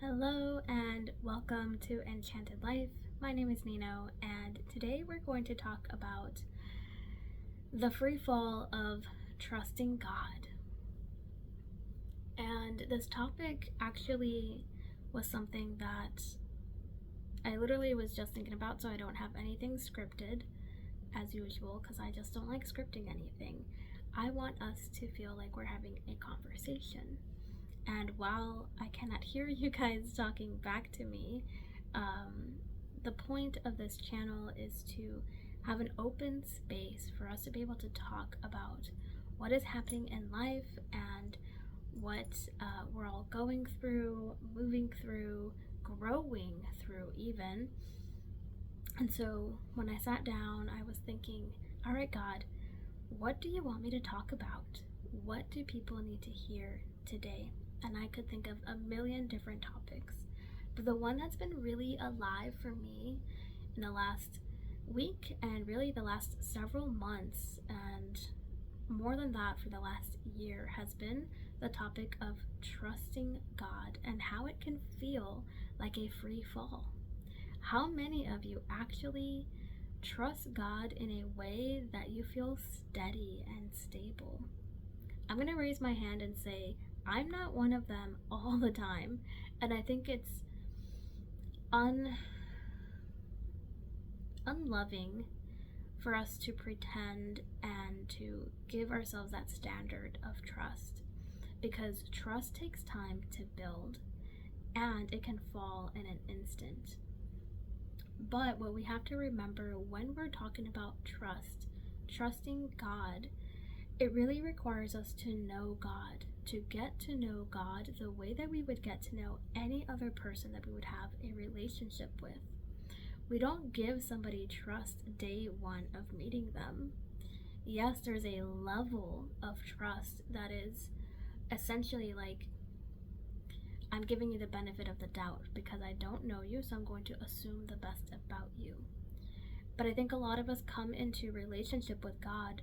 Hello and welcome to Enchanted Life. My name is Nino, and today we're going to talk about the free fall of trusting God. And this topic actually was something that I literally was just thinking about, so I don't have anything scripted as usual because I just don't like scripting anything. I want us to feel like we're having a conversation. And while I cannot hear you guys talking back to me, the point of this channel is to have an open space for us to be able to talk about what is happening in life and what we're all going through, moving through, growing through even. And so when I sat down, I was thinking, all right, God, what do you want me to talk about? What do people need to hear today? And I could think of a million different topics. But the one that's been really alive for me in the last week and really the last several months, and more than that for the last year, has been the topic of trusting God and how it can feel like a free fall. How many of you actually trust God in a way that you feel steady and stable? I'm going to raise my hand and say, I'm not one of them all the time, and I think it's unloving for us to pretend and to give ourselves that standard of trust, because trust takes time to build and it can fall in an instant. But what we have to remember when we're talking about trusting God, it really requires us to know God, to get to know God the way that we would get to know any other person that we would have a relationship with. We don't give somebody trust day one of meeting them. Yes, there's a level of trust that is essentially like, I'm giving you the benefit of the doubt because I don't know you, so I'm going to assume the best about you. But I think a lot of us come into relationship with God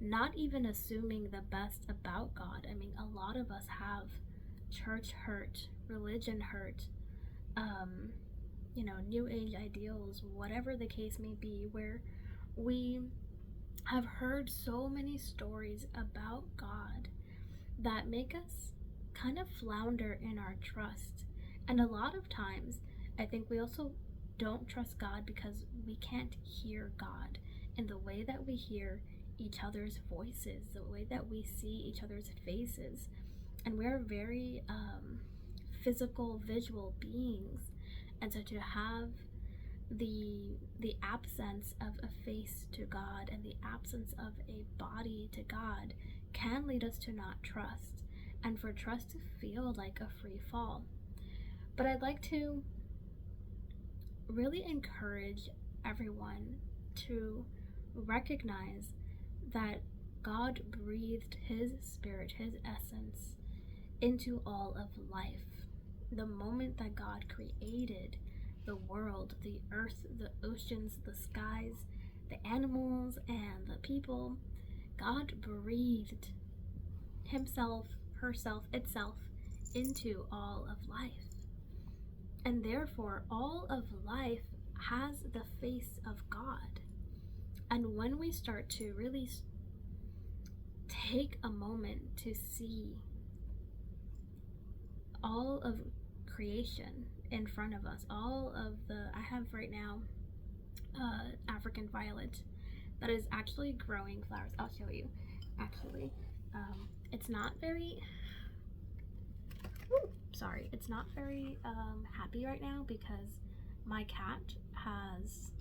not even assuming the best about God. I mean, a lot of us have church hurt, religion hurt, new age ideals, whatever the case may be, where we have heard so many stories about God that make us kind of flounder in our trust. And a lot of times, I think we also don't trust God because we can't hear God in the way that we hear each other's voices, the way that we see each other's faces. And we're very physical, visual beings. And so to have the absence of a face to God and the absence of a body to God can lead us to not trust, and for trust to feel like a free fall. But I'd like to really encourage everyone to recognize that God breathed His Spirit, His essence, into all of life. The moment that God created the world, the earth, the oceans, the skies, the animals, and the people, God breathed Himself, herself, itself into all of life. And therefore, all of life has the face of God. And when we start to really take a moment to see all of creation in front of us, I have right now African violet that is actually growing flowers. I'll show you. Actually, it's not very happy right now because my cat has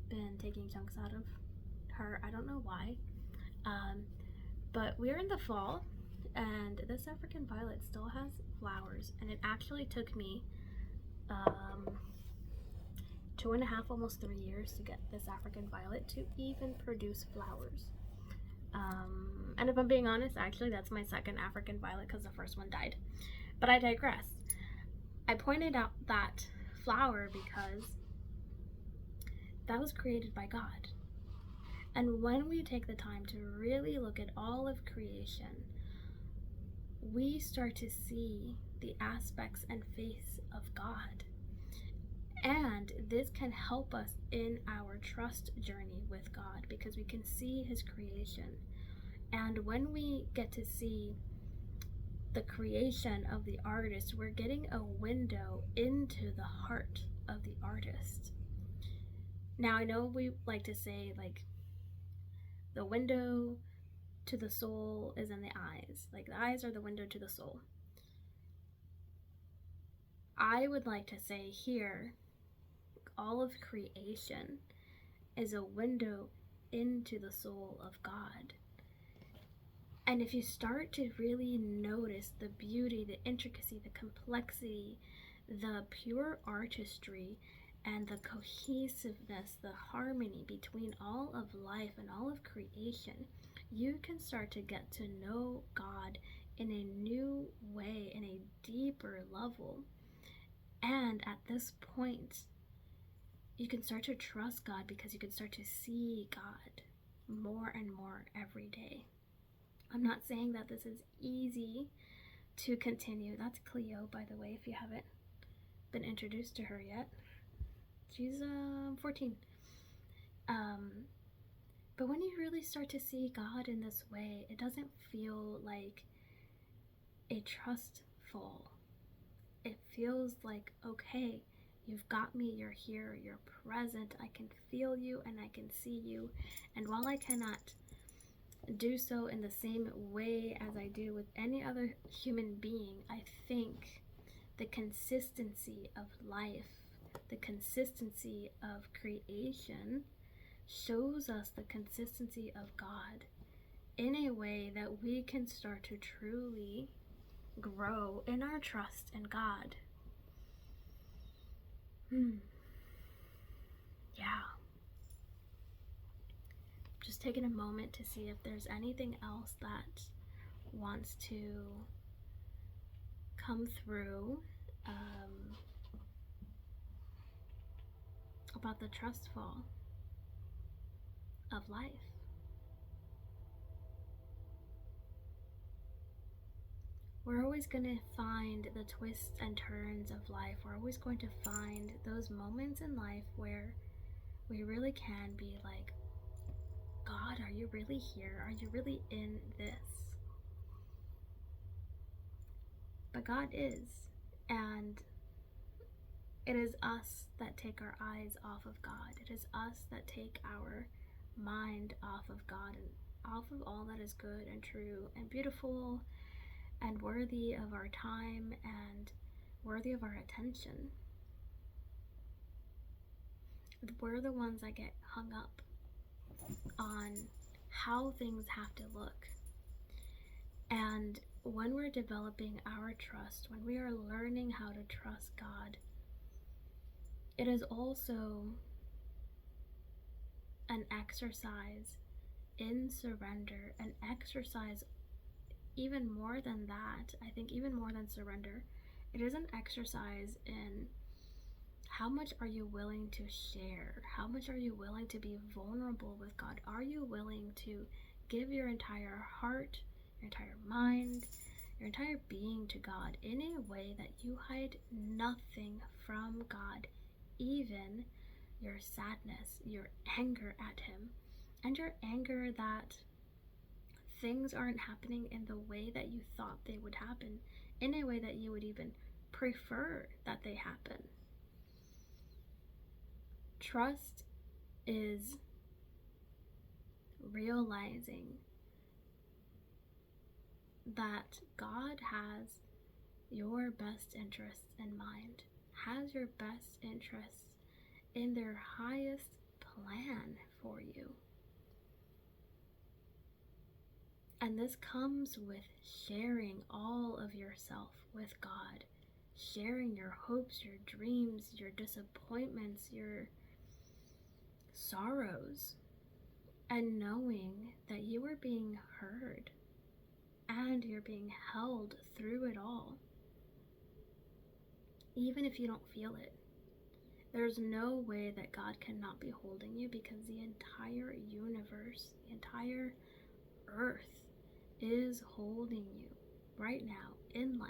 been taking chunks out of her. I don't know why. But we're in the fall, and this African violet still has flowers, and it actually took me 2.5, almost 3 years to get this African violet to even produce flowers. And if I'm being honest, actually that's my second African violet because the first one died. But I digress. I pointed out that flower because that was created by God. And when we take the time to really look at all of creation, we start to see the aspects and face of God. And this can help us in our trust journey with God because we can see His creation. And when we get to see the creation of the artist, we're getting a window into the heart of the artist. Now, I know we like to say, like, the window to the soul is in the eyes. Like, the eyes are the window to the soul. I would like to say here, all of creation is a window into the soul of God. And if you start to really notice the beauty, the intricacy, the complexity, the pure artistry, and the cohesiveness, the harmony between all of life and all of creation, you can start to get to know God in a new way, in a deeper level. And at this point, you can start to trust God because you can start to see God more and more every day. I'm not saying that this is easy to continue. That's Cleo, by the way, if you haven't been introduced to her yet. She's 14. But when you really start to see God in this way, it doesn't feel like a trust fall. It feels like, okay, you've got me, you're here, you're present, I can feel you and I can see you. And while I cannot do so in the same way as I do with any other human being, I think the consistency of life, the consistency of creation shows us the consistency of God in a way that we can start to truly grow in our trust in God. Yeah. Just taking a moment to see if there's anything else that wants to come through about the trust fall of life. We're always going to find the twists and turns of life. We're always going to find those moments in life where we really can be like, God, are you really here? Are you really in this? But God is, and it is us that take our eyes off of God. It is us that take our mind off of God and off of all that is good and true and beautiful and worthy of our time and worthy of our attention. We're the ones that get hung up on how things have to look. And when we're developing our trust, when we are learning how to trust God, it is also an exercise in surrender, an exercise even more than that. I think even more than surrender, it is an exercise in how much are you willing to share? How much are you willing to be vulnerable with God? Are you willing to give your entire heart, your entire mind, your entire being to God in a way that you hide nothing from God, even your sadness, your anger at Him, and your anger that things aren't happening in the way that you thought they would happen, in a way that you would even prefer that they happen. Trust is realizing that God has your best interests in mind, has your best interests in their highest plan for you. And this comes with sharing all of yourself with God, sharing your hopes, your dreams, your disappointments, your sorrows, and knowing that you are being heard and you're being held through it all, even if you don't feel it. There's no way that God cannot be holding you, because the entire universe, the entire earth is holding you right now in life.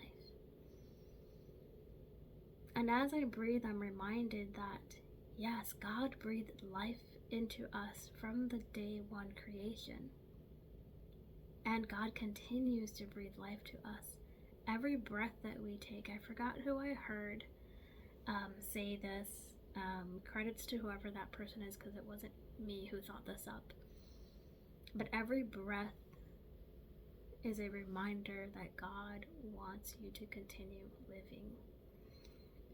And as I breathe, I'm reminded that, yes, God breathed life into us from the day one creation. And God continues to breathe life to us. Every breath that we take, I forgot who I heard say this. Credits to whoever that person is, because it wasn't me who thought this up. But every breath is a reminder that God wants you to continue living.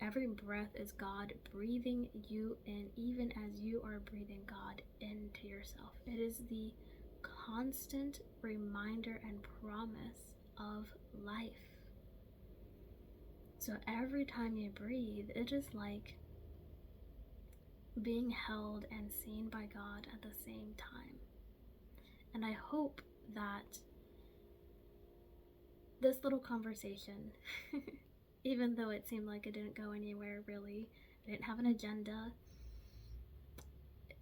Every breath is God breathing you in, even as you are breathing God into yourself. It is the constant reminder and promise of life. So every time you breathe, it is like being held and seen by God at the same time. And I hope that this little conversation, even though it seemed like it didn't go anywhere really, I didn't have an agenda,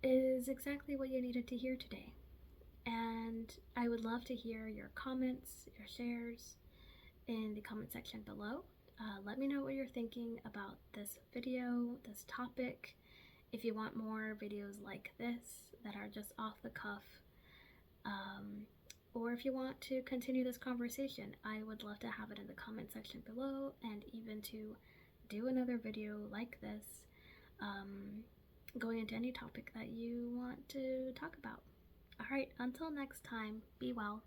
is exactly what you needed to hear today. And I would love to hear your comments, your shares in the comment section below. Let me know what you're thinking about this video, this topic. If you want more videos like this that are just off the cuff, or if you want to continue this conversation, I would love to have it in the comment section below, and even to do another video like this, going into any topic that you want to talk about. Alright, until next time, be well.